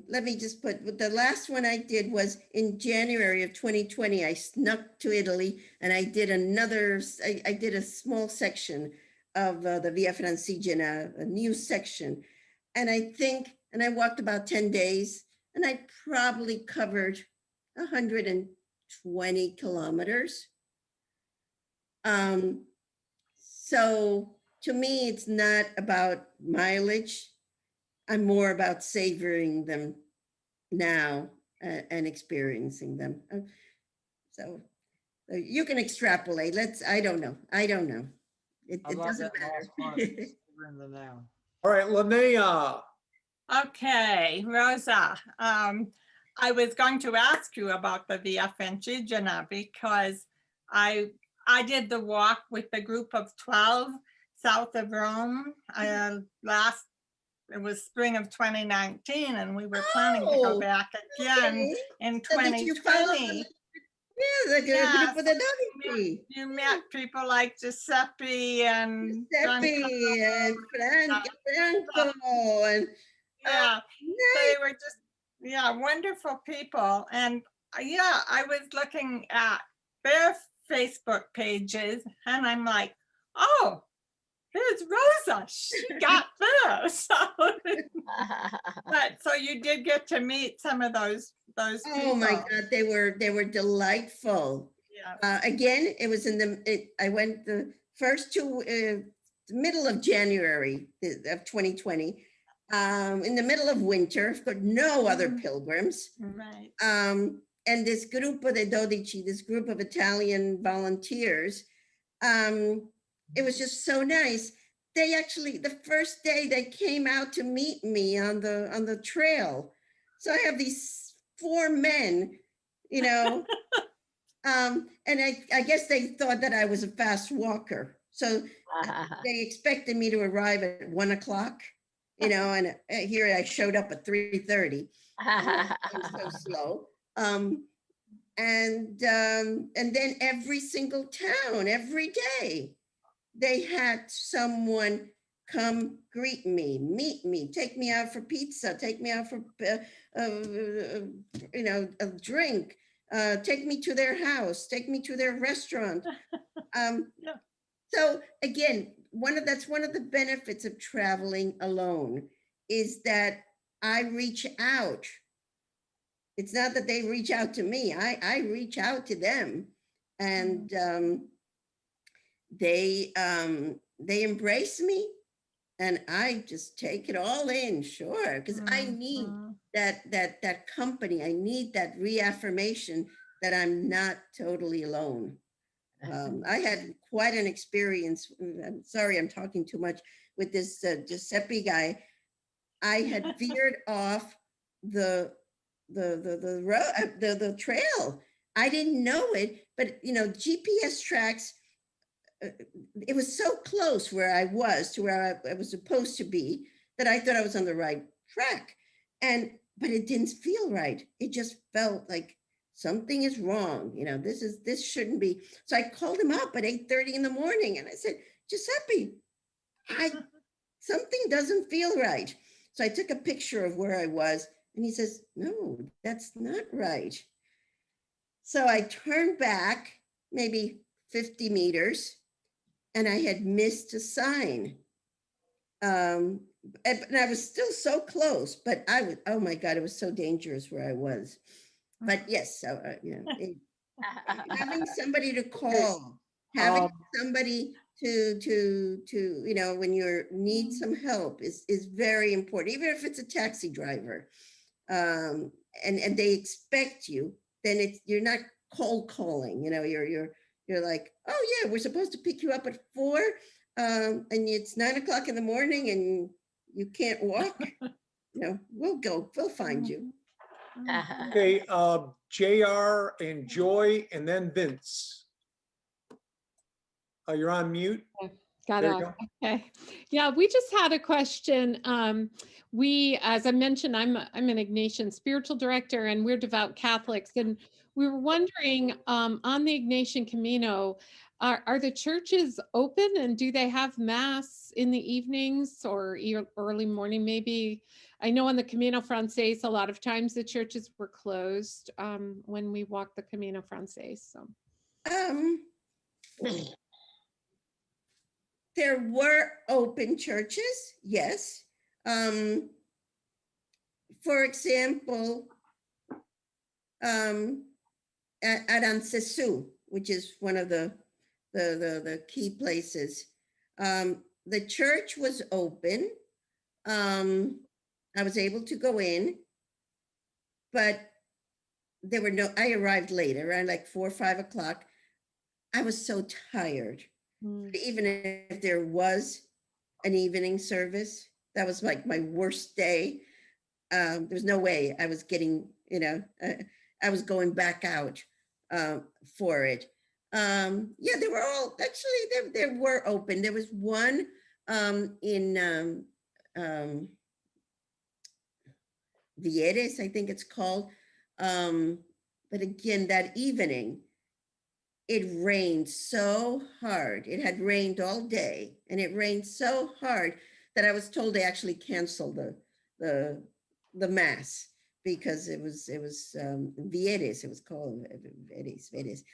let me just put, the last one I did was in January of 2020. I snuck to Italy and I did another, I did a small section of the Via Francigena, a new section. And I walked about 10 days and I probably covered 120 kilometers. So to me, it's not about mileage. I'm more about savoring them now and experiencing them. So you can extrapolate. I don't know. It I love doesn't that last part, matter. savoring the now. All right, Linnea. Okay, Rosa, I was going to ask you about the Via Francigena because I did the walk with the group of 12 south of Rome it was spring of 2019, and we were planning to go back again Okay. in So did you follow 2020. the Yes. group of the Dodici? You met people like Giuseppe and Giuseppe and Franco and yeah, nice. they were just wonderful people. And I was looking at their Facebook pages, and I'm like, oh, there's Rosa. She got this. But so you did get to meet some of those people. Oh my God, they were delightful. Yeah. Again, it was I went the first two, middle of January of 2020, in the middle of winter, but no other pilgrims. Right. And this Gruppo de Dodici, this group of Italian volunteers, it was just so nice. They actually, the first day they came out to meet me on the trail. So I have these 4 men, and I guess they thought that I was a fast walker. So they expected me to arrive at 1 o'clock, and here I showed up at 3:30. I'm so slow. And then every single town, every day, they had someone come greet me, meet me, take me out for pizza, take me out for, a drink, take me to their house, take me to their restaurant. So again, that's one of the benefits of traveling alone is that I reach out. It's not that they reach out to me. I reach out to them, and they embrace me, and I just take it all in, sure, because I need that company. I need that reaffirmation that I'm not totally alone. I had quite an experience. I'm sorry, I'm talking too much with this Giuseppe guy. I had veered off the road, the trail. I didn't know it, but GPS tracks. It was so close where I was to where I was supposed to be that I thought I was on the right track. But it didn't feel right. It just felt like something is wrong. This shouldn't be. So I called him up at 8:30 in the morning and I said, Giuseppe, something doesn't feel right. So I took a picture of where I was and he says, no, that's not right. So I turned back maybe 50 meters and I had missed a sign. And I was still so close, but oh my God, it was so dangerous where I was. But yes, so, having somebody to call, having somebody to when you need some help is very important, even if it's a taxi driver. And they expect you, then you're not cold calling, you're like, oh yeah, we're supposed to pick you up at 4, and it's 9 o'clock in the morning and you can't walk. We'll find you. Okay, JR and Joy, and then Vince. You're on mute. Got There you off. go. Okay. Yeah, we just had a question. As I mentioned, I'm an Ignatian spiritual director, and we're devout Catholics. And we were wondering, on the Ignatian Camino, are the churches open, and do they have mass in the evenings or early morning? Maybe. I know on the Camino Frances, a lot of times the churches were closed when we walked the Camino Frances. So. There were open churches, yes. For example, at Arancesu, which is one of the key places, the church was open. I was able to go in, but I arrived late, around like 4 or 5 o'clock. I was so tired. Even if there was an evening service, that was like my worst day. There's no way I was getting, I was going back out for it. Yeah, they were all, actually, they were open. There was one in Vieres, I think it's called. But again, that evening, it rained so hard. It had rained all day, and it rained so hard that I was told they actually canceled the mass because it was Vieres. It was called Vieres.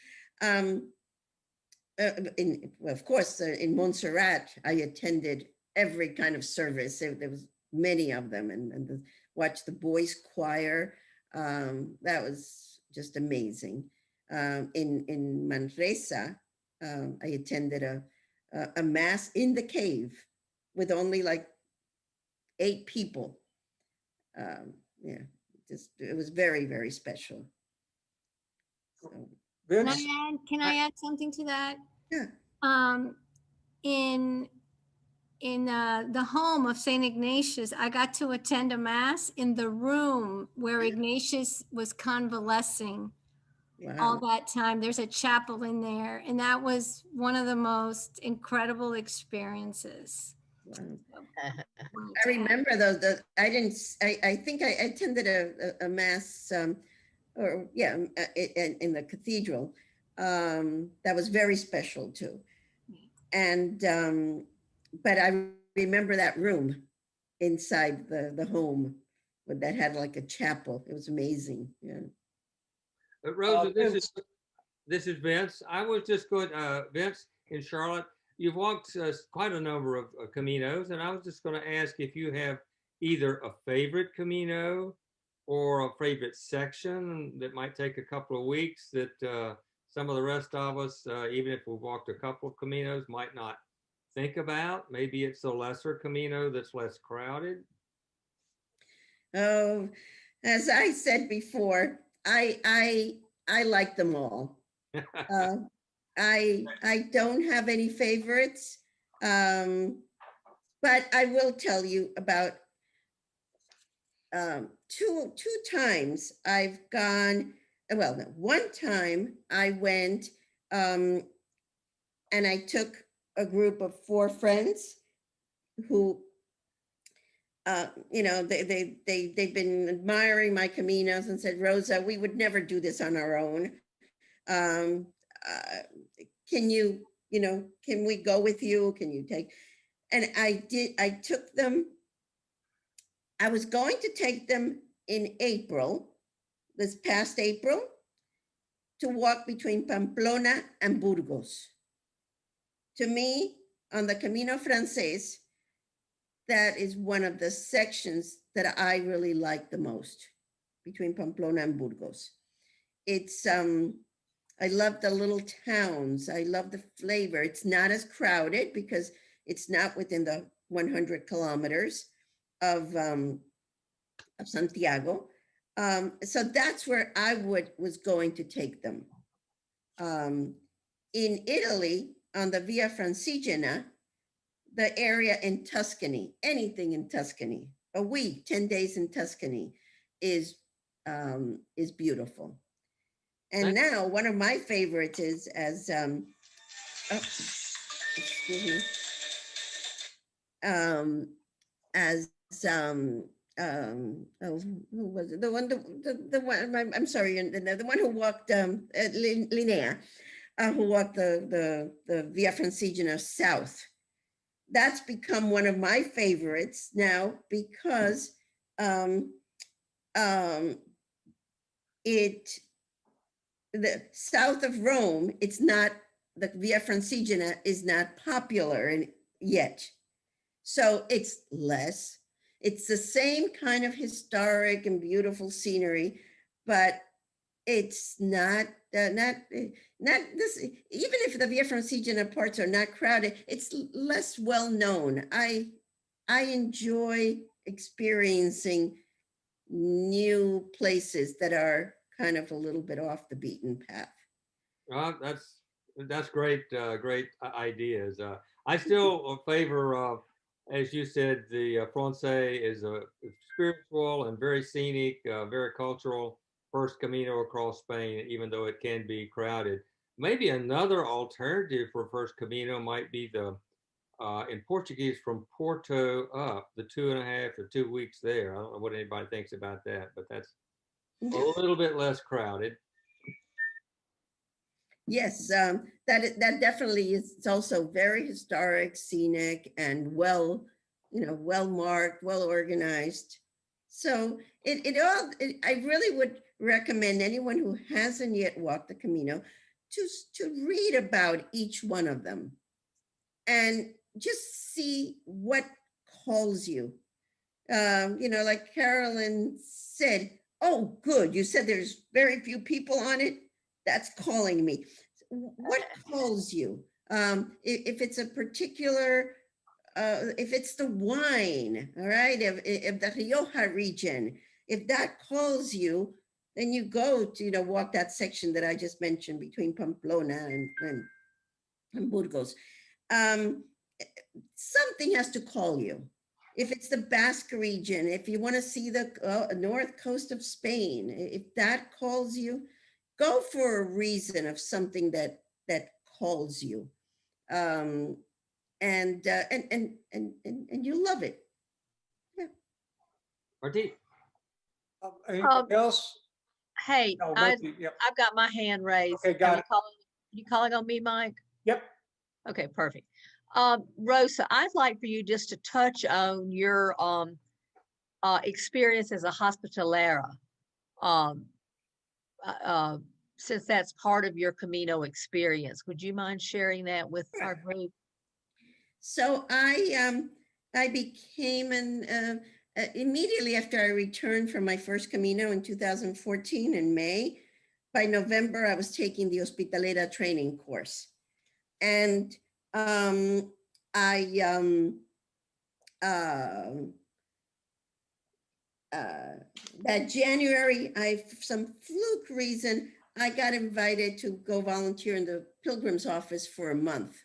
Of course, in Montserrat, I attended every kind of service. There was many of them, and watched the boys' choir. That was just amazing. In Manresa, I attended a mass in the cave with only like 8 people. Yeah, it was very, very special. So, Vince? Can I add something to that? Yeah. In the home of St. Ignatius, I got to attend a mass in the room where Ignatius was convalescing. Wow. All that time. There's a chapel in there, and that was one of the most incredible experiences. Wow. I remember those. I think I attended a mass, in the cathedral. That was very special too. And but I remember that room inside the home that had like a chapel. It was amazing. Yeah. Rosa, this is Vince. I was just going, Vince in Charlotte, you've walked quite a number of Caminos, and I was just going to ask if you have either a favorite Camino or a favorite section that might take a couple of weeks that some of the rest of us, even if we've walked a couple of Caminos, might not think about. Maybe it's a lesser Camino that's less crowded. Oh, as I said before, I like them all. I don't have any favorites, but I will tell you about two times I've gone. Well, no, one time I went and I took a group of 4 friends who you know, they've been admiring my Caminos and said, Rosa, we would never do this on our own. Can you, you know, can we go with you? Can you take? And I took them. I was going to take them in April, this past April, to walk between Pamplona and Burgos. To me, on the Camino Francés, that is one of the sections that I really like the most, between Pamplona and Burgos. It's, I love the little towns. I love the flavor. It's not as crowded because it's not within the 100 kilometers of Santiago. So that's where I was going to take them. In Italy, on the Via Francigena, the area in Tuscany, anything in Tuscany, a week, 10 days in Tuscany is beautiful. And now one of my favorites is as, oh, excuse me, as, oh, who was it? The one, I'm sorry, the one who walked, Linnea, who walked the Via Francigena south. That's become one of my favorites now because the south of Rome, it's not, the Via Francigena is not popular yet. So it's less. It's the same kind of historic and beautiful scenery, but it's not this. Even if the Via Francigena parts are not crowded, it's less well known. I enjoy experiencing new places that are kind of a little bit off the beaten path. That's great, great ideas. I still favor, as you said, the Francais is a spiritual and very scenic, very cultural first Camino across Spain, even though it can be crowded. Maybe another alternative for first Camino might be the, in Portuguese, from Porto up, the 2.5 or 2 weeks there. I don't know what anybody thinks about that, but that's a little bit less crowded. Yes, that definitely is. It's also very historic, scenic, and well marked, well organized. So I really would recommend anyone who hasn't yet walked the Camino to read about each one of them and just see what calls you. Like Carolyn said, oh, good, you said there's very few people on it. That's calling me. What calls you? If it's a particular, if it's the wine, all right, if the Rioja region, if that calls you, then you go to, walk that section that I just mentioned between Pamplona and Burgos. Something has to call you. If it's the Basque region, if you want to see the north coast of Spain, if that calls you, go for a reason of something that calls you, and you love it. Yeah. Marty. Anything else? Hey, No, I've Marty, yep. got my hand raised. Okay, got it. You calling on me, Mike? Yep. Okay, perfect. Rosa, I'd like for you just to touch on your experience as a hospitalera, since that's part of your Camino experience. Would you mind sharing that with our group? So I became immediately after I returned from my first Camino in 2014 in May. By November, I was taking the Hospitalera training course. And that January, for some fluke reason, I got invited to go volunteer in the Pilgrim's office for a month.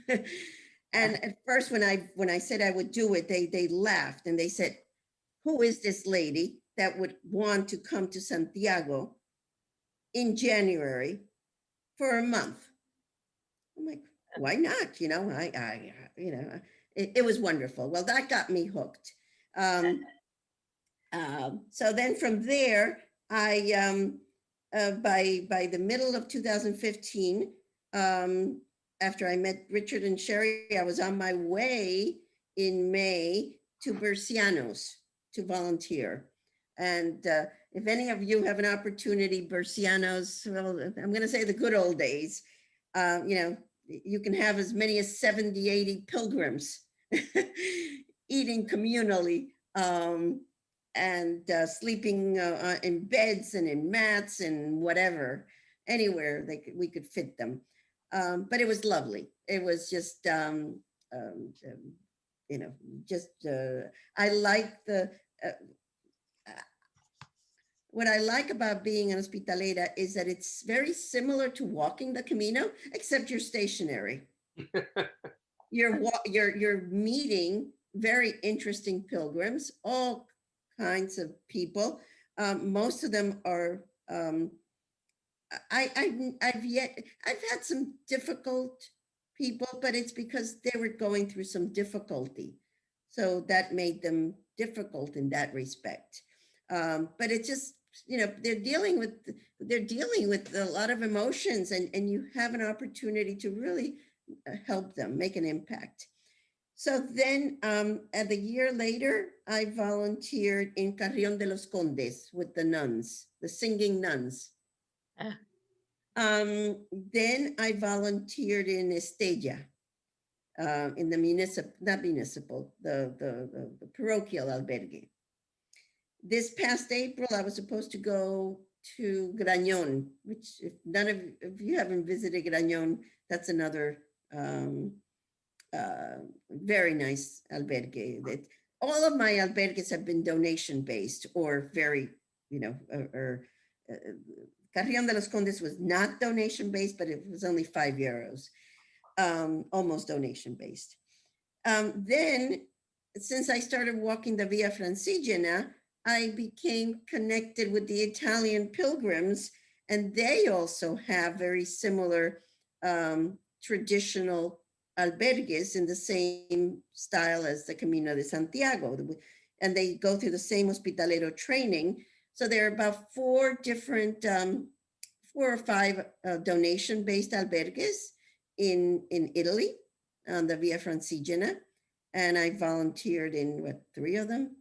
And at first, when I said I would do it, they laughed and they said, who is this lady that would want to come to Santiago in January for a month? I'm like, why not? It was wonderful. Well, that got me hooked. So then from there, I by the middle of 2015, after I met Richard and Sherry, I was on my way in May to Bercianos to volunteer. And if any of you have an opportunity, Bercianos, well, I'm going to say the good old days, you know, you can have as many as 70, 80 pilgrims eating communally. And sleeping in beds and in mats and whatever, anywhere we could fit them. But it was lovely. It was just, you know, just, I like what I like about being an hospitalera is that it's very similar to walking the Camino, except you're stationary. You're meeting very interesting pilgrims, all kinds of people. Most of them are, I've had some difficult people, but it's because they were going through some difficulty. So that made them difficult in that respect. But it just, you know, they're dealing with a lot of emotions, and you have an opportunity to really help them, make an impact. So then a year later, I volunteered in Carrión de los Condes with the nuns, the singing nuns. Then I volunteered in Estella, in the the parochial albergue. This past April, I was supposed to go to Grañón, which if you haven't visited Grañón, that's another very nice albergue. That all of my albergues have been donation based or very, you know, Carrión de los Condes was not donation based, but it was only €5, almost donation based. Then, since I started walking the Via Francigena, I became connected with the Italian pilgrims, and they also have very similar traditional albergues in the same style as the Camino de Santiago. And they go through the same hospitalero training. So there are about 4 or 5 donation-based albergues in Italy on the Via Francigena. And I volunteered in 3 of them?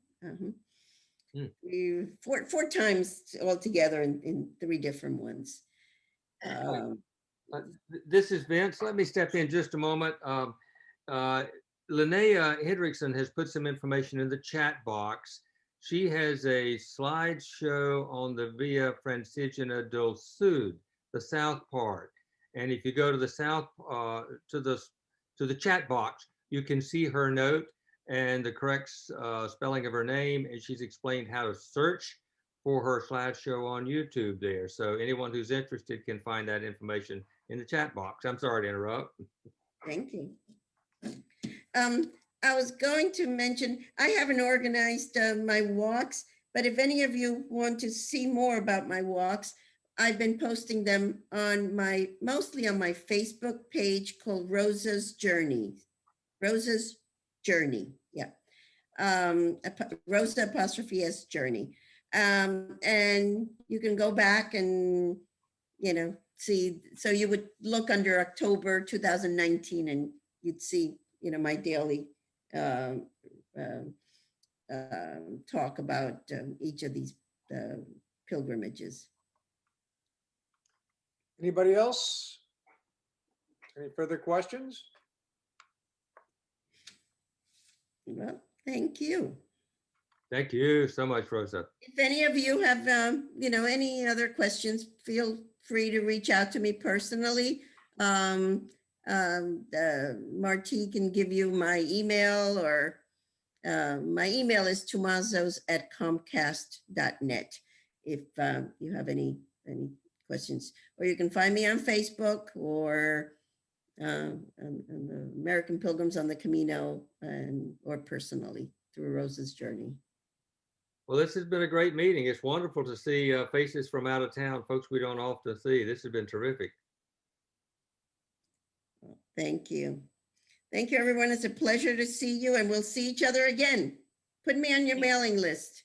4 times altogether in 3 different ones. This is Vince. Let me step in just a moment. Linnea Hendrickson has put some information in the chat box. She has a slideshow on the Via Francigena del Sud, the south part. And if you go to the south, to the chat box, you can see her note and the correct spelling of her name. And she's explained how to search for her slideshow on YouTube there. So anyone who's interested can find that information in the chat box. I'm sorry to interrupt. Thank you. I was going to mention, I haven't organized my walks, but if any of you want to see more about my walks, I've been posting them on mostly on my Facebook page called Rosa's Journey. Rosa's Journey, yeah. Rosa ' Journey. And you can go back and, you know, see, so you would look under October 2019 and you'd see, you know, my daily talk about each of these pilgrimages. Anybody else? Any further questions? Well, thank you. Thank you so much, Rosa. If any of you have, you know, any other questions, feel free to reach out to me personally. Marty can give you my email, or my email is tumazos@comcast.net if you have any questions. Or you can find me on Facebook or on the American Pilgrims on the Camino, or personally through Rosa's Journey. Well, this has been a great meeting. It's wonderful to see faces from out of town, folks we don't often see. This has been terrific. Thank you. Thank you, everyone. It's a pleasure to see you, and we'll see each other again. Put me on your Yeah. mailing list.